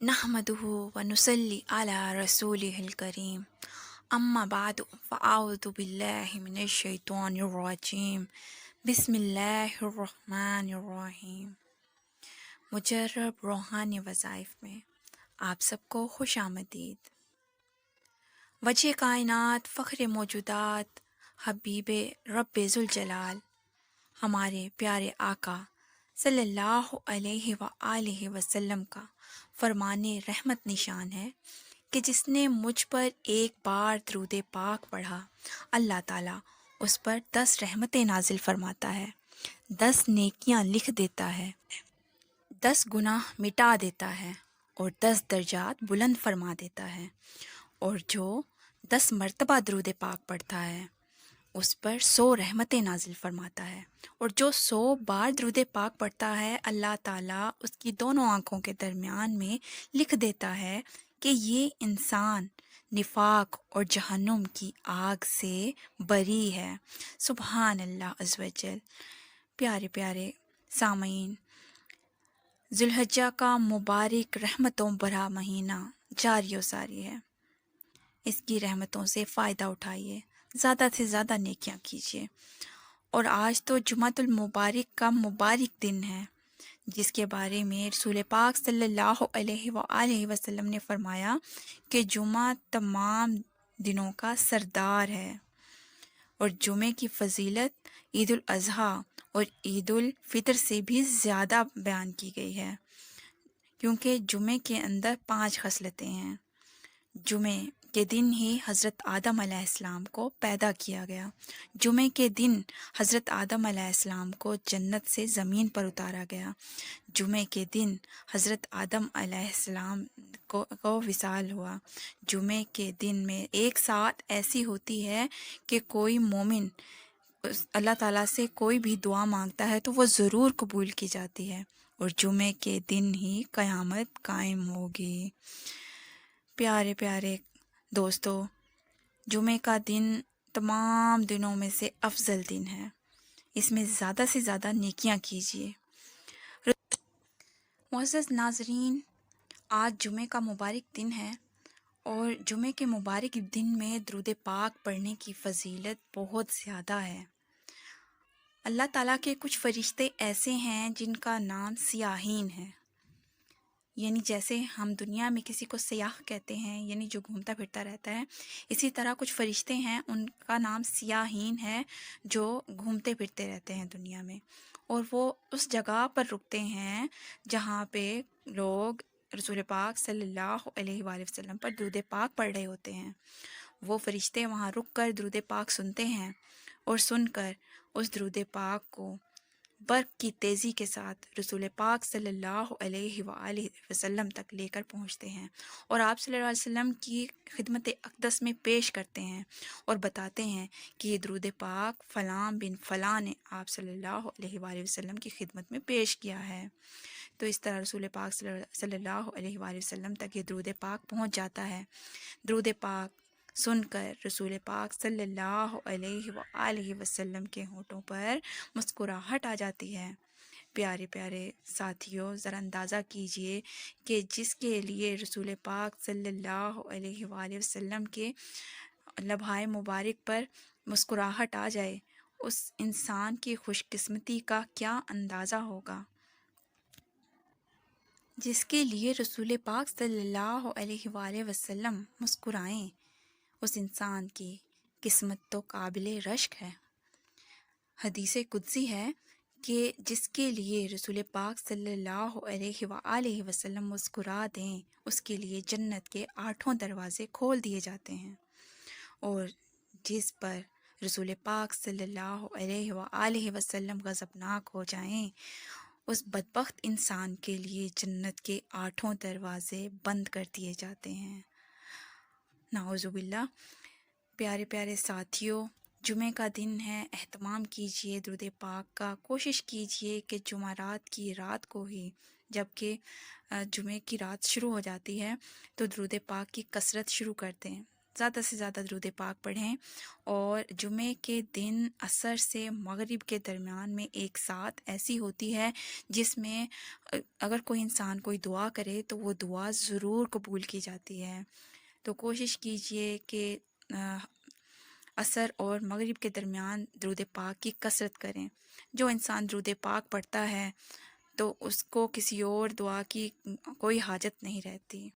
نحمده ونصلي على رسوله الكريم أما بعد فأعوذ بالله من الشيطان الرجيم بسم الله الرحمن الرحیم۔ مجرب روحانی وظائف میں آپ سب کو خوش آمدید۔ وجہ کائنات، فخر موجودات، حبیب رب ذوالجلال، ہمارے پیارے آقا صلی اللہ علیہ وآلہ وسلم کا فرمان رحمت نشان ہے کہ جس نے مجھ پر ایک بار درود پاک پڑھا، اللہ تعالیٰ اس پر 10 رحمتیں نازل فرماتا ہے، 10 نیکیاں لکھ دیتا ہے، 10 گناہ مٹا دیتا ہے اور 10 درجات بلند فرما دیتا ہے۔ اور جو 10 مرتبہ درود پاک پڑھتا ہے اس پر 100 رحمتیں نازل فرماتا ہے، اور جو 100 بار درود پاک پڑھتا ہے اللہ تعالیٰ اس کی دونوں آنکھوں کے درمیان میں لکھ دیتا ہے کہ یہ انسان نفاق اور جہنم کی آگ سے بری ہے۔ سبحان اللہ عز و جل۔ پیارے پیارے سامعین، ذوالحجہ کا مبارک رحمتوں بھرا مہینہ جاری و ساری ہے، اس کی رحمتوں سے فائدہ اٹھائیے، زیادہ سے زیادہ نیکیاں کیجیے۔ اور آج تو جمعۃ المبارک کا مبارک دن ہے، جس کے بارے میں رسول پاک صلی اللہ علیہ وآلہ وسلم نے فرمایا کہ جمعہ تمام دنوں کا سردار ہے، اور جمعے کی فضیلت عید الاضحیٰ اور عید الفطر سے بھی زیادہ بیان کی گئی ہے، کیونکہ جمعے کے اندر 5 خصلتیں ہیں۔ جمعے کے دن ہی حضرت آدم علیہ السلام کو پیدا کیا گیا، جمعے کے دن حضرت آدم علیہ السلام کو جنت سے زمین پر اتارا گیا، جمعے کے دن حضرت آدم علیہ السلام کو وصال ہوا، جمعے کے دن میں ایک ساتھ ایسی ہوتی ہے کہ کوئی مومن اللہ تعالیٰ سے کوئی بھی دعا مانگتا ہے تو وہ ضرور قبول کی جاتی ہے، اور جمعے کے دن ہی قیامت قائم ہوگی۔ پیارے پیارے دوستو، جمعے کا دن تمام دنوں میں سے افضل دن ہے، اس میں زیادہ سے زیادہ نیکیاں کیجیے۔ معزز ناظرین، آج جمعے کا مبارک دن ہے، اور جمعے کے مبارک دن میں درود پاک پڑھنے کی فضیلت بہت زیادہ ہے۔ اللہ تعالیٰ کے کچھ فرشتے ایسے ہیں جن کا نام سیاحین ہے، یعنی جیسے ہم دنیا میں کسی کو سیاح کہتے ہیں، یعنی جو گھومتا پھرتا رہتا ہے، اسی طرح کچھ فرشتے ہیں ان کا نام سیاحین ہے، جو گھومتے پھرتے رہتے ہیں دنیا میں، اور وہ اس جگہ پر رکتے ہیں جہاں پہ لوگ رسول پاک صلی اللہ علیہ وآلہ وسلم پر درود پاک پڑھ رہے ہوتے ہیں۔ وہ فرشتے وہاں رک کر درود پاک سنتے ہیں، اور سن کر اس درود پاک کو برق کی تیزی کے ساتھ رسول پاک صلی اللہ علیہ وآلہ وسلم تک لے کر پہنچتے ہیں، اور آپ صلی اللہ علیہ وسلم کی خدمت اقدس میں پیش کرتے ہیں، اور بتاتے ہیں کہ یہ درود پاک فلاں بن فلاں نے آپ صلی اللہ علیہ وآلہ وسلم کی خدمت میں پیش کیا ہے۔ تو اس طرح رسول پاک صلی اللہ علیہ وآلہ وسلم تک یہ درود پاک پہنچ جاتا ہے۔ درود پاک سن کر رسول پاک صلی اللہ علیہ وآلہ وسلم کے ہونٹوں پر مسکراہٹ آ جاتی ہے۔ پیارے پیارے ساتھیوں، ذرا اندازہ کیجئے کہ جس کے لیے رسول پاک صلی اللہ علیہ وآلہ وسلم کے لبھائے مبارک پر مسکراہٹ آ جائے، اس انسان کی خوش قسمتی کا کیا اندازہ ہوگا۔ جس کے لیے رسول پاک صلی اللہ علیہ وآلہ وسلم مسکرائیں، اس انسان کی قسمت تو قابل رشک ہے۔ حدیث قدسی ہے کہ جس کے لیے رسول پاک صلی اللہ علیہ وآلہ وسلم مسکرا دیں، اس کے لیے جنت کے 8 دروازے کھول دیے جاتے ہیں، اور جس پر رسول پاک صلی اللہ علیہ وآلہ وسلم غضبناک ہو جائیں، اس بدبخت انسان کے لیے جنت کے 8 دروازے بند کر دیے جاتے ہیں۔ نعوذ باللہ۔ پیارے پیارے ساتھیوں، جمعہ کا دن ہے، اہتمام کیجئے درود پاک کا، کوشش کیجئے کہ جمعرات کی رات کو ہی، جب کہ جمعہ کی رات شروع ہو جاتی ہے تو درود پاک کی کثرت شروع کر دیں، زیادہ سے زیادہ درود پاک پڑھیں، اور جمعے کے دن عصر سے مغرب کے درمیان میں ایک ساتھ ایسی ہوتی ہے جس میں اگر کوئی انسان کوئی دعا کرے تو وہ دعا ضرور قبول کی جاتی ہے۔ تو کوشش کیجئے کہ عصر اور مغرب کے درمیان درود پاک کی کثرت کریں۔ جو انسان درود پاک پڑھتا ہے تو اس کو کسی اور دعا کی کوئی حاجت نہیں رہتی۔